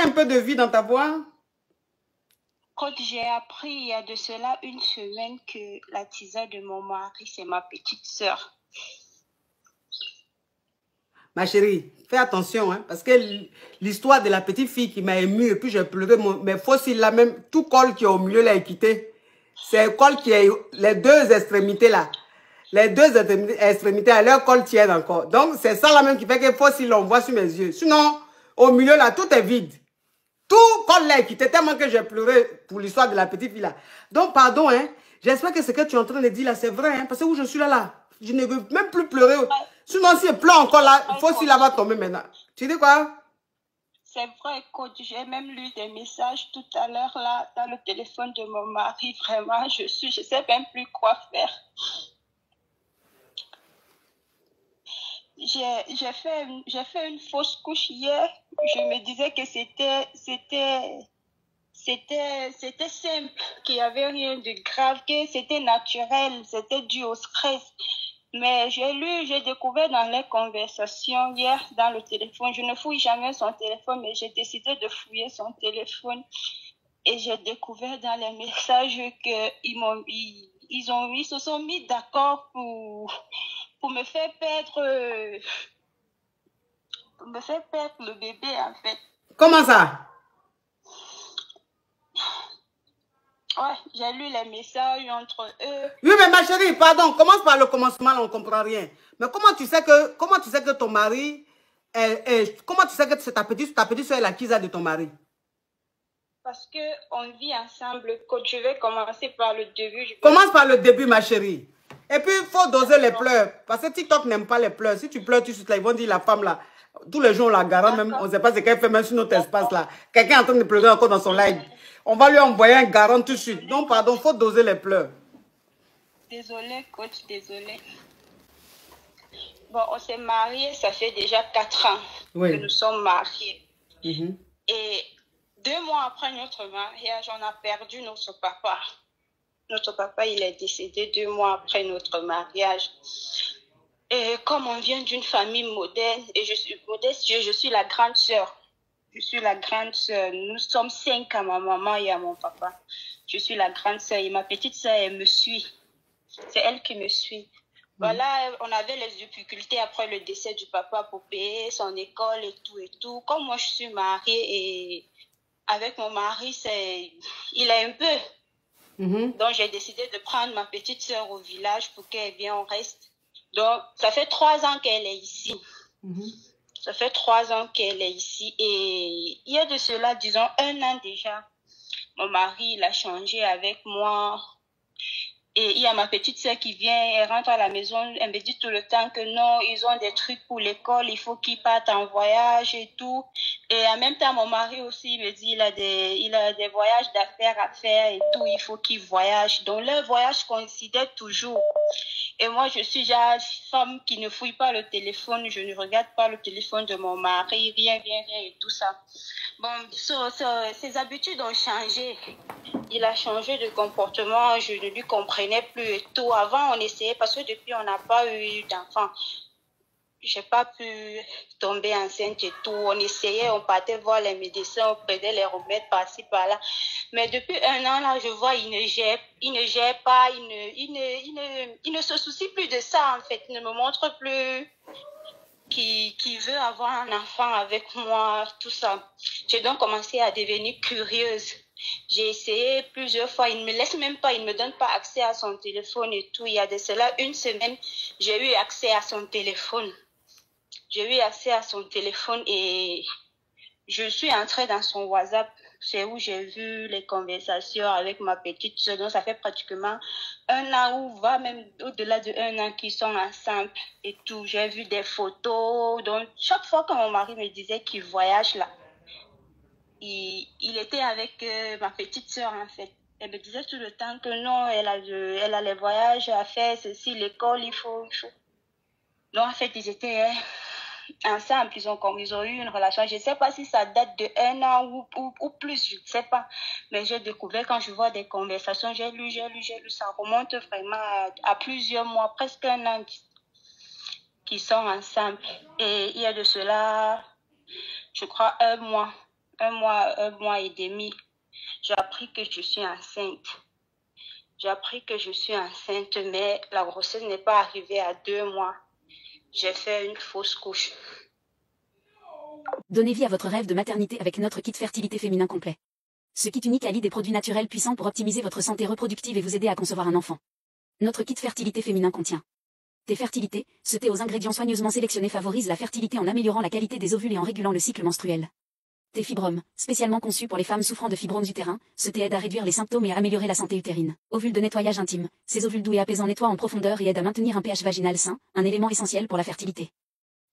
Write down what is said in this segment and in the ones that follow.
un peu de vie dans ta voix. Quand j'ai appris il y a de cela une semaine que la tisane de mon mari, c'est ma petite sœur. Ma chérie, fais attention, hein, parce que l'histoire de la petite fille qui m'a émue et puis j'ai pleuré, mes fossiles là, même tout col qui est au milieu là est quitté. C'est le col qui est les deux extrémités là. Les deux extrémités à leur col tiennent encore. Donc c'est ça là même qui fait que fossile on voit sur mes yeux. Sinon, au milieu là, tout est vide. Tout col là est quitté tellement que j'ai pleuré pour l'histoire de la petite fille là. Donc pardon, hein, j'espère que ce que tu es en train de dire là, c'est vrai, hein, parce que où je suis là, je ne veux même plus pleurer. Sinon, si je pleure encore là, il faut s'il va tomber maintenant. Tu dis quoi? C'est vrai, coach. J'ai même lu des messages tout à l'heure là dans le téléphone de mon mari. Vraiment, je sais même plus quoi faire. J'ai fait une fausse couche hier. Je me disais que c'était simple, qu'il n'y avait rien de grave, que c'était naturel, c'était dû au stress. Mais j'ai découvert dans les conversations hier dans le téléphone, je ne fouille jamais son téléphone, mais j'ai décidé de fouiller son téléphone. Et j'ai découvert dans les messages qu'ils se sont mis d'accord pour me faire perdre le bébé en fait. Comment ça? Ouais, j'ai lu les messages entre eux. Oui, mais ma chérie, pardon, commence par le commencement, on ne comprend rien. Mais comment tu sais que ton mari, comment tu sais que c'est ta petite soeur est la kisa de ton mari? Parce qu'on vit ensemble. Quand je vais commencer par le début. Commence par le début, ma chérie. Et puis, il faut doser les pleurs. Parce que TikTok n'aime pas les pleurs. Si tu pleures tout de suite, là, ils vont dire la femme, là, tous les jours, on la garde, même, on ne sait pas ce qu'elle fait, même sur notre espace, là. Quelqu'un est en train de pleurer encore dans son live. On va lui envoyer un garant tout de suite. Donc, pardon, il faut doser les pleurs. Désolée, coach, désolée. Bon, on s'est mariés, ça fait déjà 4 ans que nous sommes mariés. Et 2 mois après notre mariage, on a perdu notre papa. Notre papa, il est décédé 2 mois après notre mariage. Et comme on vient d'une famille moderne, et je suis la grande sœur. Je suis la grande sœur. Nous sommes 5 à ma maman et à mon papa. Je suis la grande sœur et ma petite sœur, elle me suit. C'est elle qui me suit. Voilà, on avait les difficultés après le décès du papa pour payer son école et tout. Comme moi, je suis mariée et avec mon mari, il est un peu. Donc, j'ai décidé de prendre ma petite sœur au village pour qu'elle vienne, on reste. Donc, ça fait 3 ans qu'elle est ici. Ça fait 3 ans qu'elle est ici. Et il y a de cela, disons, 1 an déjà, mon mari, il a changé avec moi. Et il y a ma petite sœur qui vient, elle rentre à la maison, elle me dit tout le temps que non, ils ont des trucs pour l'école, il faut qu'ils partent en voyage et tout. Et en même temps, mon mari aussi, il me dit, il a des voyages d'affaires à faire et tout, il faut qu'ils voyagent. Donc, leur voyage coïncidait toujours. Et moi, je suis déjà femme qui ne fouille pas le téléphone, je ne regarde pas le téléphone de mon mari, rien et tout ça. Bon, ses habitudes ont changé. Il a changé de comportement, je ne lui comprenais plus et tout. Avant, on essayait, parce que depuis, on n'a pas eu d'enfant. J'ai pas pu tomber enceinte et tout. On essayait, on partait voir les médecins, on prenait les remèdes par-ci, par-là. Mais depuis 1 an, là, je vois, il ne gère pas, il ne se soucie plus de ça, en fait. Il ne me montre plus qui veut avoir un enfant avec moi, tout ça. J'ai donc commencé à devenir curieuse. J'ai essayé plusieurs fois, il ne me laisse même pas, il ne me donne pas accès à son téléphone et tout. Il y a de cela 1 semaine, j'ai eu accès à son téléphone. J'ai eu accès à son téléphone et je suis entrée dans son WhatsApp. C'est où j'ai vu les conversations avec ma petite soeur. Donc, ça fait pratiquement 1 an ou va même au-delà de 1 an qu'ils sont ensemble et tout. J'ai vu des photos. Donc, chaque fois que mon mari me disait qu'il voyage là, il était avec ma petite soeur en fait. Elle me disait tout le temps que non, elle a les voyages à faire, ceci, l'école, il faut. Donc, en fait, ils étaient ensemble, ils ont eu une relation. Je ne sais pas si ça date de 1 an ou plus, je ne sais pas. Mais j'ai découvert quand je vois des conversations, j'ai lu, ça remonte vraiment à plusieurs mois, presque 1 an qu'ils sont ensemble. Et il y a de cela, je crois, 1 mois. un mois et demi, j'ai appris que je suis enceinte. J'ai appris que je suis enceinte, mais la grossesse n'est pas arrivée à 2 mois. J'ai fait une fausse couche. Donnez vie à votre rêve de maternité avec notre kit fertilité féminin complet. Ce kit unique allie des produits naturels puissants pour optimiser votre santé reproductive et vous aider à concevoir un enfant. Notre kit fertilité féminin contient thé fertilité, ce thé aux ingrédients soigneusement sélectionnés favorise la fertilité en améliorant la qualité des ovules et en régulant le cycle menstruel. Thé fibrome, spécialement conçu pour les femmes souffrant de fibromes utérins, ce thé aide à réduire les symptômes et à améliorer la santé utérine. Ovules de nettoyage intime, ces ovules doux et apaisants nettoient en profondeur et aident à maintenir un pH vaginal sain, un élément essentiel pour la fertilité.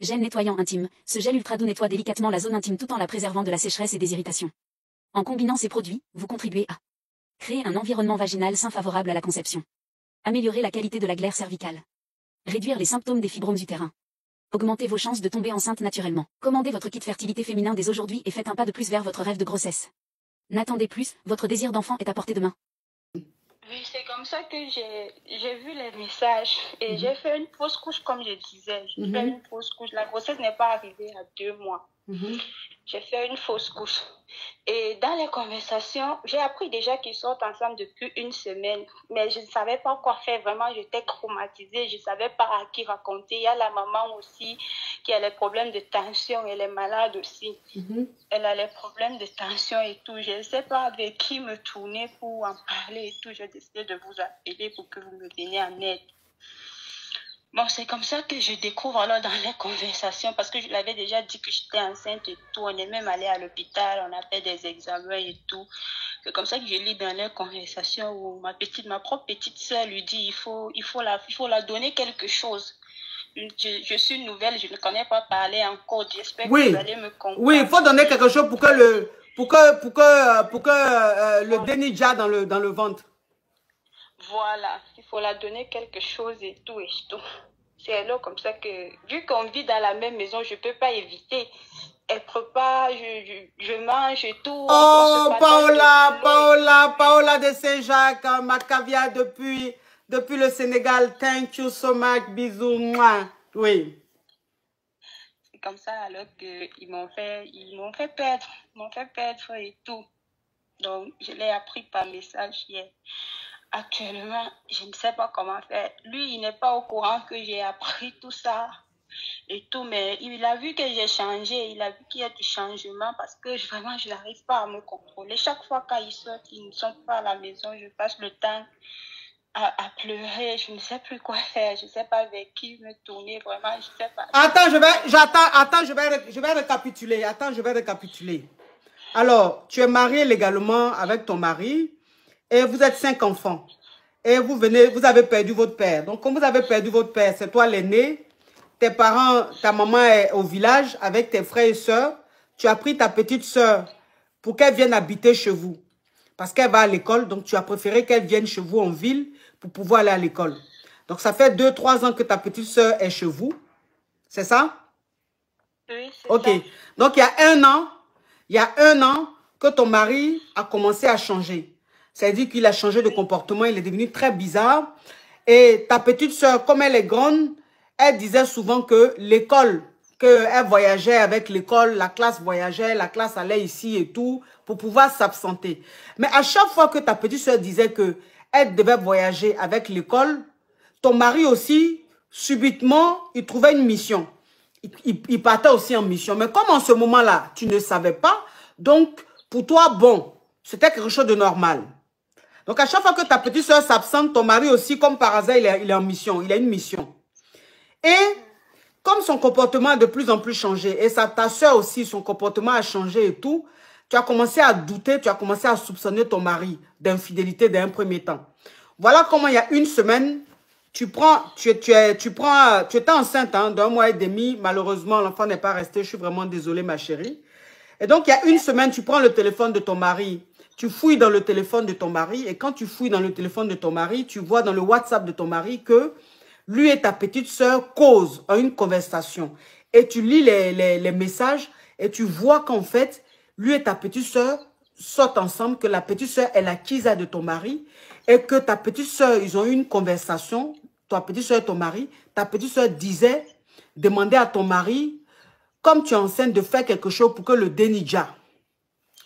Gel nettoyant intime, ce gel ultra doux nettoie délicatement la zone intime tout en la préservant de la sécheresse et des irritations. En combinant ces produits, vous contribuez à créer un environnement vaginal sain favorable à la conception. Améliorer la qualité de la glaire cervicale. Réduire les symptômes des fibromes utérins. Augmentez vos chances de tomber enceinte naturellement. Commandez votre kit fertilité féminin dès aujourd'hui et faites un pas de plus vers votre rêve de grossesse. N'attendez plus, votre désir d'enfant est à portée de main. Oui, c'est comme ça que j'ai vu les messages et j'ai fait une fausse couche comme je disais. J'ai fait une fausse couche. La grossesse n'est pas arrivée à 2 mois. J'ai fait une fausse couche. Et dans les conversations, j'ai appris déjà qu'ils sortent ensemble depuis 1 semaine. Mais je ne savais pas quoi faire. Vraiment, j'étais traumatisée. Je ne savais pas à qui raconter. Il y a la maman aussi qui a les problèmes de tension. Elle est malade aussi. Elle a les problèmes de tension et tout. Je ne sais pas avec qui me tourner pour en parler et tout. J'ai décidé de vous appeler pour que vous me veniez en aide. Bon, c'est comme ça que je découvre alors dans les conversations, parce que je l'avais déjà dit que j'étais enceinte et tout. On est même allé à l'hôpital, on a fait des examens et tout. C'est comme ça que je lis dans les conversations où ma propre petite sœur lui dit il faut la donner quelque chose. Je suis nouvelle, je ne connais pas parler encore. J'espère que vous allez me comprendre. Oui, il faut donner quelque chose pour que le dénija dans le ventre. Voilà, il faut la donner quelque chose et tout et tout. C'est alors comme ça que, vu qu'on vit dans la même maison, je ne peux pas éviter. Elle prépare, je mange et tout. Oh, Paola de Saint-Jacques, ma caviar depuis le Sénégal. Thank you so much, bisous. Mouah. Oui. C'est comme ça alors qu'ils m'ont fait perdre et tout. Donc, je l'ai appris par message hier. Actuellement, je ne sais pas comment faire. Lui, il n'est pas au courant que j'ai appris tout ça et tout, mais il a vu que j'ai changé, il a vu qu'il y a du changement parce que vraiment, je n'arrive pas à me contrôler. Chaque fois quand ils sortent, ils ne sont pas à la maison, je passe le temps à pleurer, je ne sais plus quoi faire, je ne sais pas avec qui me tourner, vraiment, je ne sais pas. Attends, je vais récapituler. Attends, je vais récapituler. Alors, tu es marié légalement avec ton mari. Et vous êtes 5 enfants. Et vous avez perdu votre père. Donc, comme vous avez perdu votre père, c'est toi l'aîné. Tes parents, ta maman est au village avec tes frères et sœurs. Tu as pris ta petite sœur pour qu'elle vienne habiter chez vous. Parce qu'elle va à l'école. Donc, tu as préféré qu'elle vienne chez vous en ville pour pouvoir aller à l'école. Donc, ça fait 2-3 ans que ta petite sœur est chez vous. C'est ça? Oui, c'est ça. Ok. Donc, il y a un an que ton mari a commencé à changer. C'est-à-dire qu'il a changé de comportement, il est devenu très bizarre. Et ta petite sœur, comme elle est grande, elle disait souvent que l'école, qu'elle voyageait avec l'école, la classe voyageait, la classe allait ici et tout, pour pouvoir s'absenter. Mais à chaque fois que ta petite sœur disait qu'elle devait voyager avec l'école, ton mari aussi, subitement, il trouvait une mission. Il partait aussi en mission. Mais comme en ce moment-là, tu ne savais pas, donc pour toi, bon, c'était quelque chose de normal. Donc, à chaque fois que ta petite soeur s'absente, ton mari aussi, comme par hasard, il est en mission. Il a une mission. Et comme son comportement a de plus en plus changé, et ta soeur aussi, son comportement a changé et tout, tu as commencé à douter, tu as commencé à soupçonner ton mari d'infidélité d'un premier temps. Voilà comment il y a 1 semaine, tu étais enceinte d'1 mois et demi. Malheureusement, l'enfant n'est pas resté. Je suis vraiment désolée, ma chérie. Et donc, il y a 1 semaine, tu prends le téléphone de ton mari. Tu fouilles dans le téléphone de ton mari et quand tu fouilles dans le téléphone de ton mari, tu vois dans le WhatsApp de ton mari que lui et ta petite sœur causent une conversation. Et tu lis les messages et tu vois qu'en fait, lui et ta petite sœur sortent ensemble, que la petite sœur est la Kisa de ton mari et que ta petite sœur, ils ont eu une conversation, ta petite sœur et ton mari, ta petite sœur demandait à ton mari, comme tu es enceinte, de faire quelque chose pour que le dénija.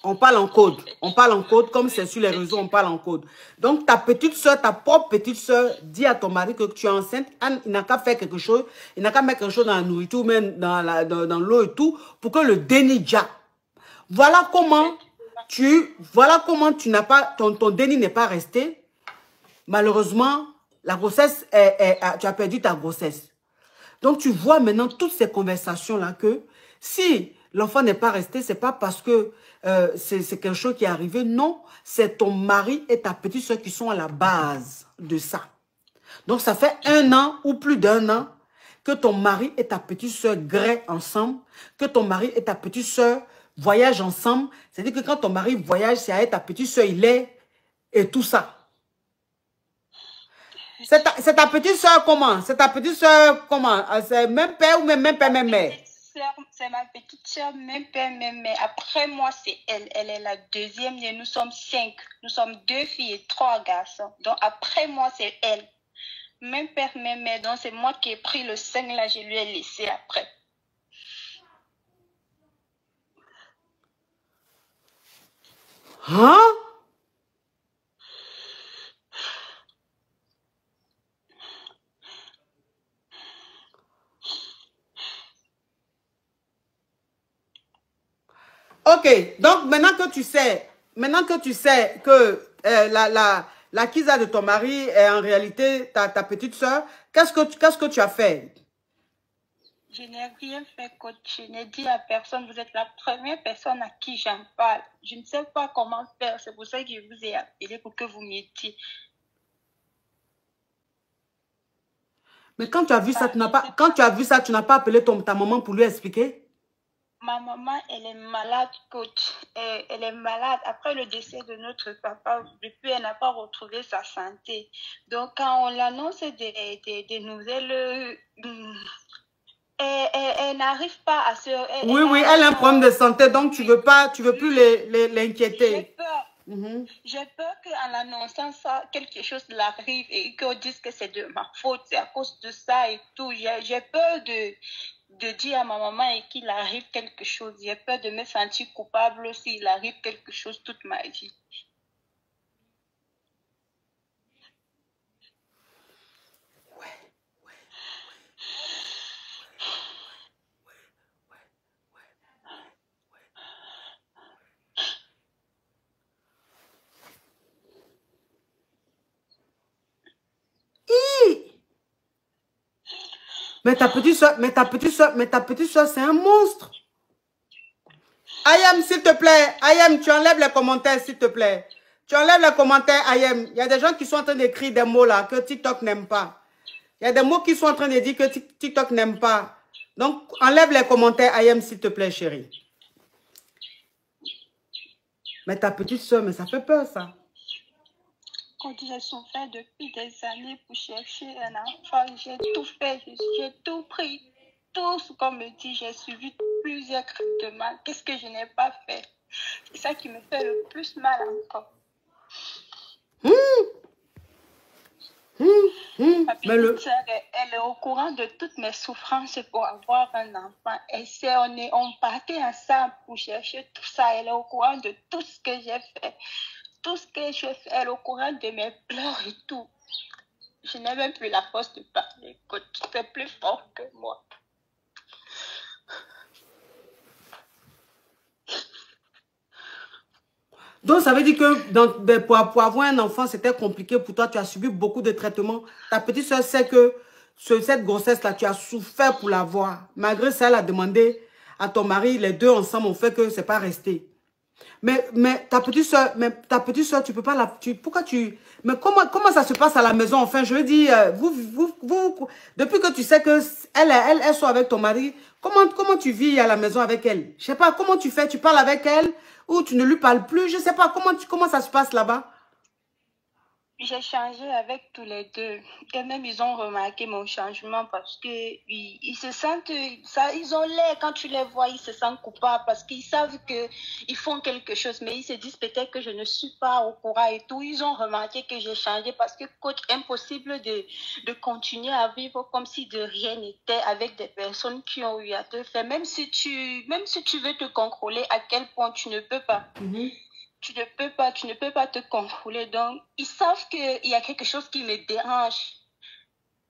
On parle en code. On parle en code, comme c'est sur les réseaux, on parle en code. Donc, ta petite soeur, ta propre petite soeur, dit à ton mari que tu es enceinte. Il n'a qu'à faire quelque chose. Il n'a qu'à mettre quelque chose dans la nourriture, même dans l'eau et tout, pour que le déni déjà. Voilà comment tu n'as pas, ton déni n'est pas resté. Malheureusement, la grossesse, tu as perdu ta grossesse. Donc, tu vois maintenant toutes ces conversations-là que si l'enfant n'est pas resté, c'est pas parce que c'est quelque chose qui est arrivé. Non, c'est ton mari et ta petite soeur qui sont à la base de ça. Donc, ça fait 1 an ou plus d'1 an que ton mari et ta petite soeur graient ensemble, que ton mari et ta petite soeur voyagent ensemble. C'est-à-dire que quand ton mari voyage, c'est avec ta petite soeur, il est et tout ça. C'est ta petite soeur comment? C'est ta petite soeur comment? C'est même père ou même père, même mère? C'est ma petite soeur, même père, même mère. Après moi, c'est elle. Elle est la deuxième et nous sommes 5. Nous sommes 2 filles et 3 garçons. Donc après moi, c'est elle. Même père, même mère. Donc c'est moi qui ai pris le sein là, je lui ai laissé après. Hein? Ok, donc maintenant que tu sais que la Kiza de ton mari est en réalité ta petite soeur, qu'est-ce que tu as fait? Je n'ai rien fait, coach. Je n'ai dit à personne. Vous êtes la première personne à qui j'en parle. Je ne sais pas comment faire. C'est pour ça que je vous ai appelé pour que vous m'aidiez. Mais quand tu as vu ça, tu n'as pas appelé ta maman pour lui expliquer? Ma maman, elle est malade, coach. Elle est malade. Après le décès de notre papa, depuis, elle n'a pas retrouvé sa santé. Donc, quand on l'annonce des nouvelles, elle n'arrive pas à se... Oui, elle a un problème de santé, donc tu veux plus l'inquiéter. J'ai peur qu'en annonçant ça, quelque chose l'arrive et qu'on dise que c'est de ma faute, c'est à cause de ça et tout. J'ai peur de dire à ma maman et qu'il arrive quelque chose. J'ai peur de me sentir coupable s'il arrive quelque chose toute ma vie. Mais ta petite soeur, c'est un monstre. Ayam, s'il te plaît. Ayam, tu enlèves les commentaires, s'il te plaît. Tu enlèves les commentaires, Ayam. Il y a des gens qui sont en train d'écrire des mots là que TikTok n'aime pas. Il y a des mots qui sont en train de dire que TikTok n'aime pas. Donc, enlève les commentaires, Ayam, s'il te plaît, chérie. Mais ta petite soeur, mais ça fait peur, ça. Quand j'ai souffert depuis des années pour chercher un enfant, j'ai tout fait, j'ai tout pris. Tout ce qu'on me dit, j'ai suivi plusieurs traitements. Qu'est-ce que je n'ai pas fait? C'est ça qui me fait le plus mal encore. Ma petite soeur, elle est au courant de toutes mes souffrances pour avoir un enfant. Et on partait ensemble pour chercher tout ça. Elle est au courant de tout ce que j'ai fait. Tout ce que je fais, elle est au courant de mes pleurs et tout. Je n'ai même plus la force de parler. C'est plus fort que moi. Donc, ça veut dire que pour avoir un enfant, c'était compliqué pour toi. Tu as subi beaucoup de traitements. Ta petite soeur sait que cette grossesse-là, tu as souffert pour l'avoir. Malgré ça, elle a demandé à ton mari, les deux ensemble ont fait que c'est pas resté. Mais ta petite soeur, tu peux pas la... Mais comment ça se passe à la maison? Enfin, je veux dire, depuis que tu sais que elle soit avec ton mari, comment tu vis à la maison avec elle? Je sais pas, comment tu fais? Tu parles avec elle ou tu ne lui parles plus? Je sais pas, comment ça se passe là-bas? J'ai changé avec tous les deux. Et même, ils ont remarqué mon changement parce que ils se sentent, ça, ils ont l'air, quand tu les vois, ils se sentent coupables parce qu'ils savent qu'ils font quelque chose, mais ils se disent peut-être que je ne suis pas au courant et tout. Ils ont remarqué que j'ai changé parce que, coach, impossible de continuer à vivre comme si de rien n'était avec des personnes qui ont eu à te faire. Même si tu veux te contrôler, à quel point tu ne peux pas. Tu ne peux pas te contrôler. Donc, ils savent qu'il y a quelque chose qui me dérange.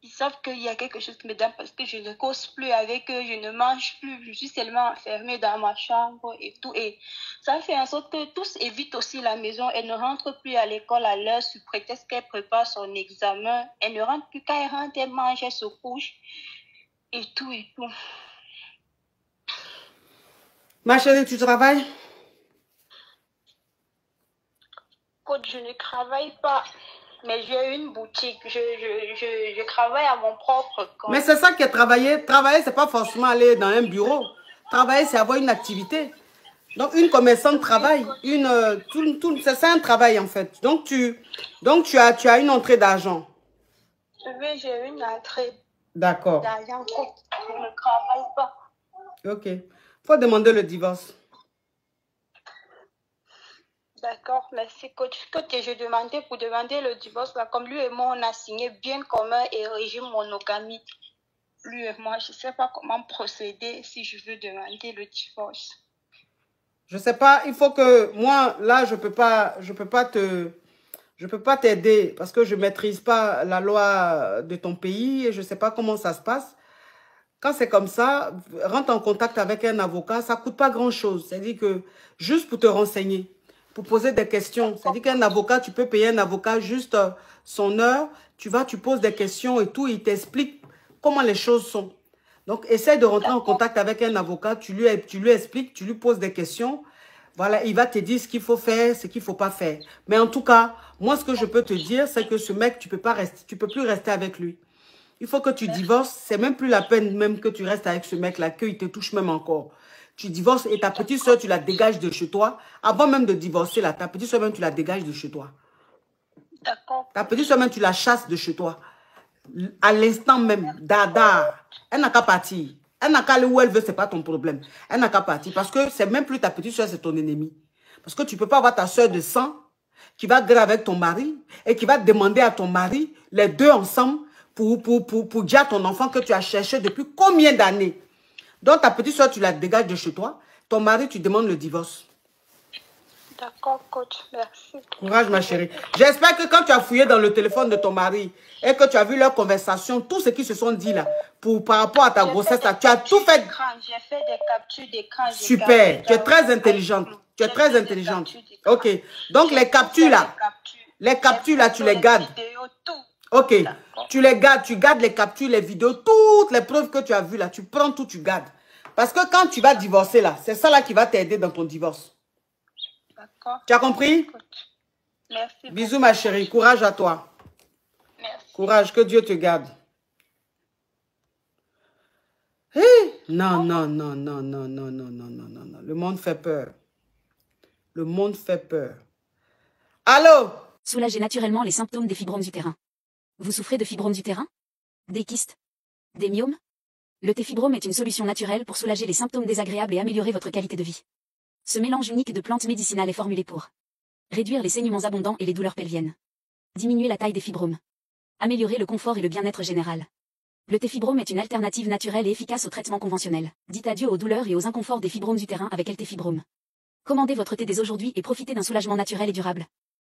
Ils savent qu'il y a quelque chose qui me dérange parce que je ne cause plus avec eux, je ne mange plus, je suis seulement enfermée dans ma chambre et tout. Et ça fait en sorte que tous évitent aussi la maison. Elle ne rentre plus à l'école à l'heure sous prétexte qu'elle prépare son examen. Elle ne rentre plus. Quand elle rentre, elle mange, elle se couche et tout et tout. Ma chérie, tu travailles? Coach, je ne travaille pas, mais j'ai une boutique. Je travaille à mon propre compte. Mais c'est ça qui est travailler. Travailler, c'est pas forcément aller dans un bureau. Travailler, c'est avoir une activité. Donc, une commerçante travaille. C'est ça un travail, en fait. Donc, tu as une entrée d'argent. Oui, j'ai une entrée. D'accord. D'argent, coach. Je ne travaille pas. Ok. Faut demander le divorce. D'accord, merci coach. Coach, je demandais pour demander le divorce, là, comme lui et moi, on a signé bien commun et régime monogamie. Lui et moi, je ne sais pas comment procéder si je veux demander le divorce. Je sais pas, il faut que moi, là, je peux pas t'aider parce que je maîtrise pas la loi de ton pays et je sais pas comment ça se passe. Quand c'est comme ça, rentre en contact avec un avocat, ça coûte pas grand-chose. C'est-à-dire que juste pour te renseigner, pour poser des questions. C'est-à-dire qu'un avocat, tu peux payer un avocat juste son heure. Tu poses des questions et tout, il t'explique comment les choses sont. Donc, essaye de rentrer en contact avec un avocat, tu lui expliques, tu lui poses des questions. Voilà, il va te dire ce qu'il faut faire, ce qu'il ne faut pas faire. Mais en tout cas, moi, ce que je peux te dire, c'est que ce mec, tu peux plus rester avec lui. Il faut que tu divorces. C'est même plus la peine même que tu restes avec ce mec-là, qu'il te touche même encore. Tu divorces et ta petite soeur, tu la dégages de chez toi. Avant même de divorcer, là, ta petite soeur même, tu la dégages de chez toi. D'accord. Ta petite soeur même, tu la chasses de chez toi. À l'instant même, dada, elle n'a qu'à partir. Elle n'a qu'à aller où elle veut, c'est pas ton problème. Elle n'a qu'à partir parce que c'est même plus ta petite soeur, c'est ton ennemi. Parce que tu peux pas avoir ta soeur de sang qui va gueuler avec ton mari et qui va demander à ton mari, les deux ensemble, pour dire à ton enfant que tu as cherché depuis combien d'années. Donc, ta petite soeur, tu la dégages de chez toi. Ton mari, tu demandes le divorce. D'accord, coach. Merci. Courage, ma chérie. J'espère que quand tu as fouillé dans le téléphone de ton mari et que tu as vu leur conversation, tout ce qu'ils se sont dit là, par rapport à ta grossesse, là, tu as tout fait. J'ai fait des captures d'écran. Super. Tu es très intelligente. Tu es très intelligente. Ok. Donc, les captures là, tu les gardes. Ok. Tu les gardes. Tu gardes les captures, les vidéos, toutes les preuves que tu as vues là. Tu prends tout, tu gardes. Parce que quand tu vas divorcer là, c'est ça là qui va t'aider dans ton divorce. D'accord. Tu as compris? Merci. Bisous, ma chérie. Courage à toi. Merci. Courage. Que Dieu te garde. Hey! Non, non, non, non, non, non, non, non, non, non, non. Le monde fait peur. Le monde fait peur. Allô? Soulagez naturellement les symptômes des fibromes utérins. Vous souffrez de fibromes utérins? Des kystes? Des myomes? Le T-Fibrome est une solution naturelle pour soulager les symptômes désagréables et améliorer votre qualité de vie. Ce mélange unique de plantes médicinales est formulé pour réduire les saignements abondants et les douleurs pelviennes, diminuer la taille des fibromes, améliorer le confort et le bien-être général. Le T-Fibrome est une alternative naturelle et efficace au traitement conventionnel. Dites adieu aux douleurs et aux inconforts des fibromes utérins avec LT-Fibrome. Commandez votre thé dès aujourd'hui et profitez d'un soulagement naturel et durable.